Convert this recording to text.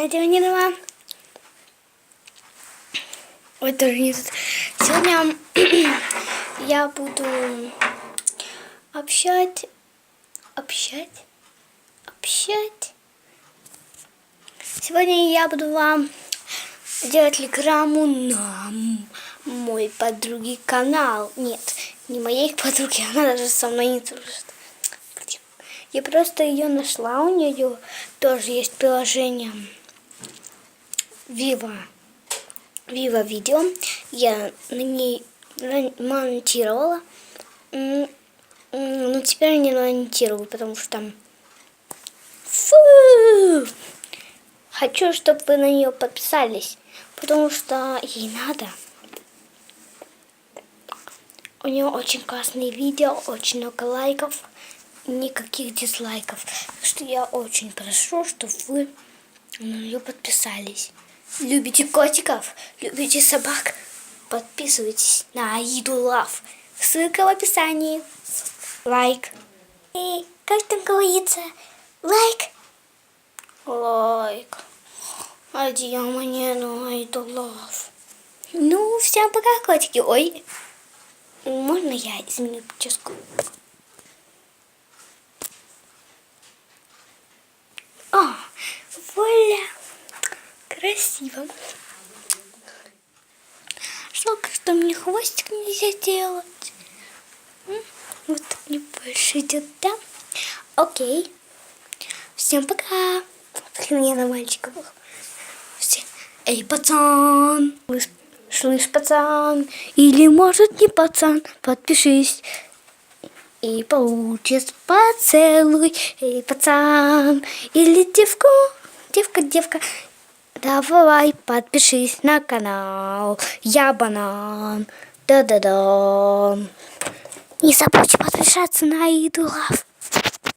Дивнина. Ой, тоже не тут. Сегодня я буду общать. Сегодня я буду вам делать рекламу на мой подруги канал. Нет, не моей подруги, она даже со мной не дружит. Я просто ее нашла, у нее тоже есть приложение Viva Видео. Я на ней монтировала, но теперь не монтирую, потому что там хочу, чтобы вы на нее подписались, потому что ей надо. У нее очень классные видео, очень много лайков, никаких дизлайков. Так что я очень прошу, чтобы вы на нее подписались. Любите котиков, любите собак, подписывайтесь на Аиду Лав. Ссылка в описании. Лайк. И как там говорится? Лайк. Лайк. Иди мне на Аиду Лав. Ну, всем пока, котики. Ой, можно я изменю прическу? О, вуаля. Красиво. Жалко, что мне хвостик нельзя делать. Вот так мне больше идет, да? Окей. Всем пока. Я на мальчиковых. Эй, пацан. Слышь, пацан. Или может не пацан. Подпишись. И получишь поцелуй. Эй, пацан. Или девка. Давай, подпишись на канал. Я банан. Да-да-да. Не забудьте подписаться на Аиду Лав.